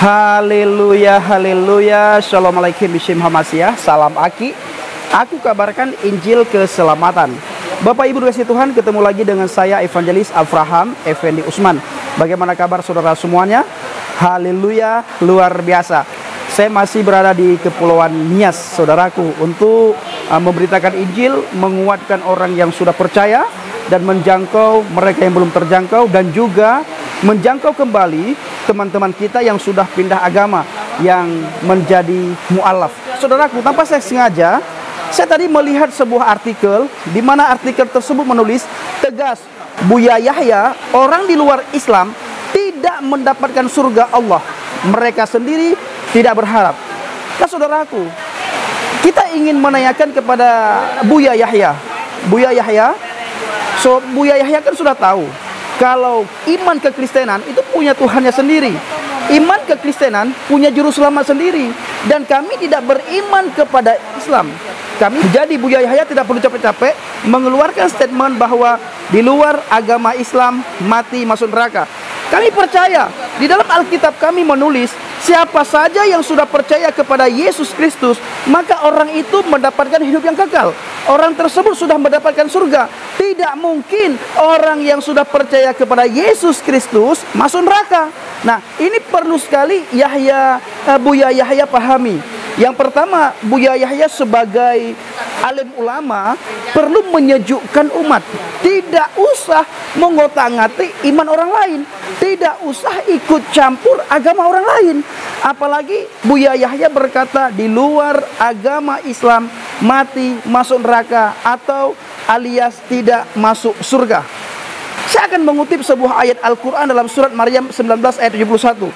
Haleluya, haleluya. Assalamualaikum bismillahirrahmanirrahim. Salam Aki. Aku kabarkan Injil keselamatan. Bapak Ibu dikasihi Tuhan, ketemu lagi dengan saya Evangelis Abraham Effendi Usman. Bagaimana kabar saudara semuanya? Haleluya, luar biasa. Saya masih berada di Kepulauan Nias, saudaraku, untuk memberitakan Injil, menguatkan orang yang sudah percaya dan menjangkau mereka yang belum terjangkau, dan juga menjangkau kembali teman-teman kita yang sudah pindah agama, yang menjadi mu'alaf. Saudaraku, tanpa saya sengaja, saya tadi melihat sebuah artikel, di mana artikel tersebut menulis tegas, Buya Yahya, orang di luar Islam tidak mendapatkan surga Allah. Mereka sendiri tidak berharap. Nah saudaraku, kita ingin menanyakan kepada Buya Yahya. Buya Yahya, Buya Yahya kan sudah tahu kalau iman kekristenan itu punya Tuhannya sendiri. Iman kekristenan punya juru selamat sendiri. Dan kami tidak beriman kepada Islam. Jadi Buya Yahya tidak perlu capek-capek mengeluarkan statement bahwa di luar agama Islam mati masuk neraka. Kami percaya, di dalam Alkitab kami menulis, siapa saja yang sudah percaya kepada Yesus Kristus, maka orang itu mendapatkan hidup yang kekal. Orang tersebut sudah mendapatkan surga. Tidak mungkin orang yang sudah percaya kepada Yesus Kristus masuk neraka. Nah, ini perlu sekali Buya Yahya pahami. Yang pertama, Buya Yahya sebagai alim ulama perlu menyejukkan umat. Tidak usah mengotak-ngatik iman orang lain. Tidak usah ikut campur agama orang lain. Apalagi Buya Yahya berkata di luar agama Islam mati masuk neraka atau alias tidak masuk surga. Saya akan mengutip sebuah ayat Al-Quran dalam surat Maryam 19 ayat 71.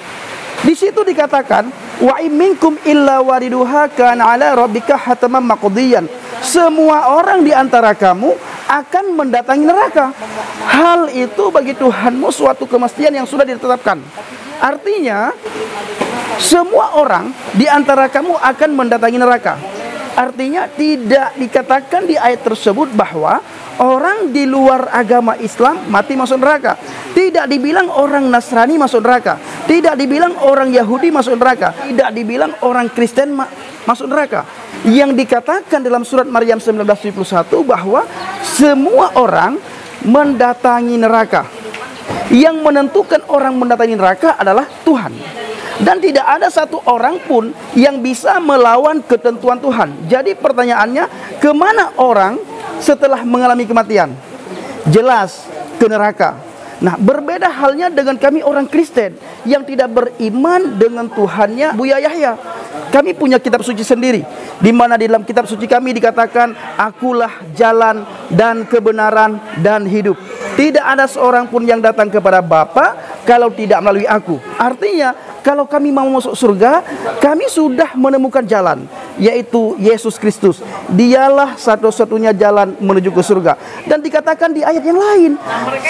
Di situ dikatakan, wa minkum illa wariduha kana ala rabbika hataman maqdiyan. Semua orang di antara kamu akan mendatangi neraka. Hal itu bagi Tuhanmu suatu kemestian yang sudah ditetapkan. Artinya, semua orang di antara kamu akan mendatangi neraka. Artinya tidak dikatakan di ayat tersebut bahwa orang di luar agama Islam mati masuk neraka. Tidak dibilang orang Nasrani masuk neraka. Tidak dibilang orang Yahudi masuk neraka. Tidak dibilang orang Kristen masuk neraka. Yang dikatakan dalam surat Maryam 1971 bahwa semua orang mendatangi neraka. Yang menentukan orang mendatangi neraka adalah Tuhan. Dan tidak ada satu orang pun yang bisa melawan ketentuan Tuhan. Jadi pertanyaannya, kemana orang setelah mengalami kematian? Jelas ke neraka. Nah, berbeda halnya dengan kami orang Kristen yang tidak beriman dengan Tuhannya Buya Yahya. Kami punya kitab suci sendiri, di mana di dalam kitab suci kami dikatakan, akulah jalan dan kebenaran dan hidup. Tidak ada seorang pun yang datang kepada Bapa kalau tidak melalui aku. Artinya, kalau kami mau masuk surga, kami sudah menemukan jalan, yaitu Yesus Kristus. Dialah satu-satunya jalan menuju ke surga. Dan dikatakan di ayat yang lain,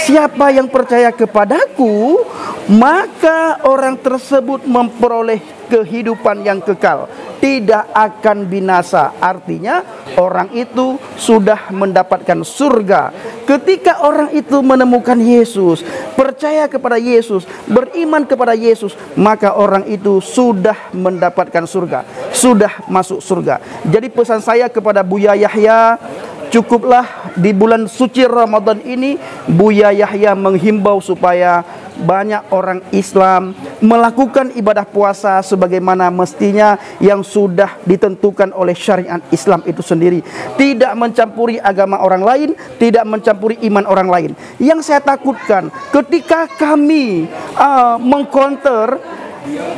siapa yang percaya kepadaku, maka orang tersebut memperoleh kehidupan yang kekal, tidak akan binasa. Artinya orang itu sudah mendapatkan surga. Ketika orang itu menemukan Yesus, percaya kepada Yesus, beriman kepada Yesus, maka orang itu sudah mendapatkan surga, sudah masuk surga. Jadi pesan saya kepada Buya Yahya, cukuplah di bulan suci Ramadan ini Buya Yahya menghimbau supaya banyak orang Islam melakukan ibadah puasa sebagaimana mestinya yang sudah ditentukan oleh syariat Islam itu sendiri. Tidak mencampuri agama orang lain, tidak mencampuri iman orang lain. Yang saya takutkan ketika kami mengcounter,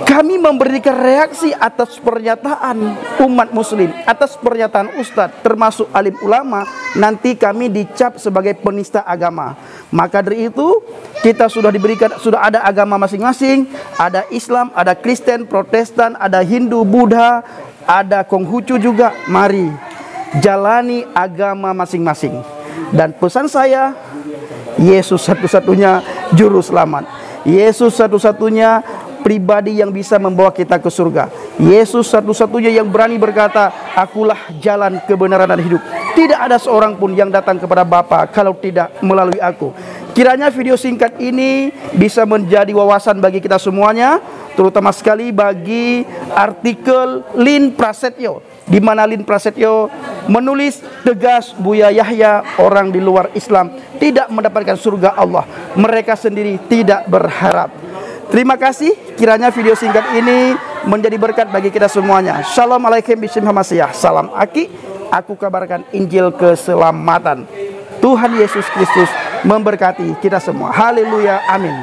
kami memberikan reaksi atas pernyataan umat muslim, atas pernyataan ustadz termasuk alim ulama, nanti kami dicap sebagai penista agama. Maka dari itu kita sudah ada agama masing-masing, ada Islam, ada Kristen, Protestan, ada Hindu, Buddha, ada Konghucu juga. Mari jalani agama masing-masing. Dan pesan saya, Yesus satu-satunya juru selamat. Yesus satu-satunya pribadi yang bisa membawa kita ke surga. Yesus satu-satunya yang berani berkata, akulah jalan kebenaran dan hidup. Tidak ada seorang pun yang datang kepada Bapa kalau tidak melalui aku. Kiranya video singkat ini bisa menjadi wawasan bagi kita semuanya, terutama sekali bagi artikel Lin Prasetyo, di mana Lin Prasetyo menulis tegas Buya Yahya, orang di luar Islam tidak mendapatkan surga Allah, mereka sendiri tidak berharap. Terima kasih, kiranya video singkat ini menjadi berkat bagi kita semuanya. Shalom alaikum bismillahirrahmanirrahim. Salam Aki, aku kabarkan Injil keselamatan. Tuhan Yesus Kristus memberkati kita semua. Haleluya, amin.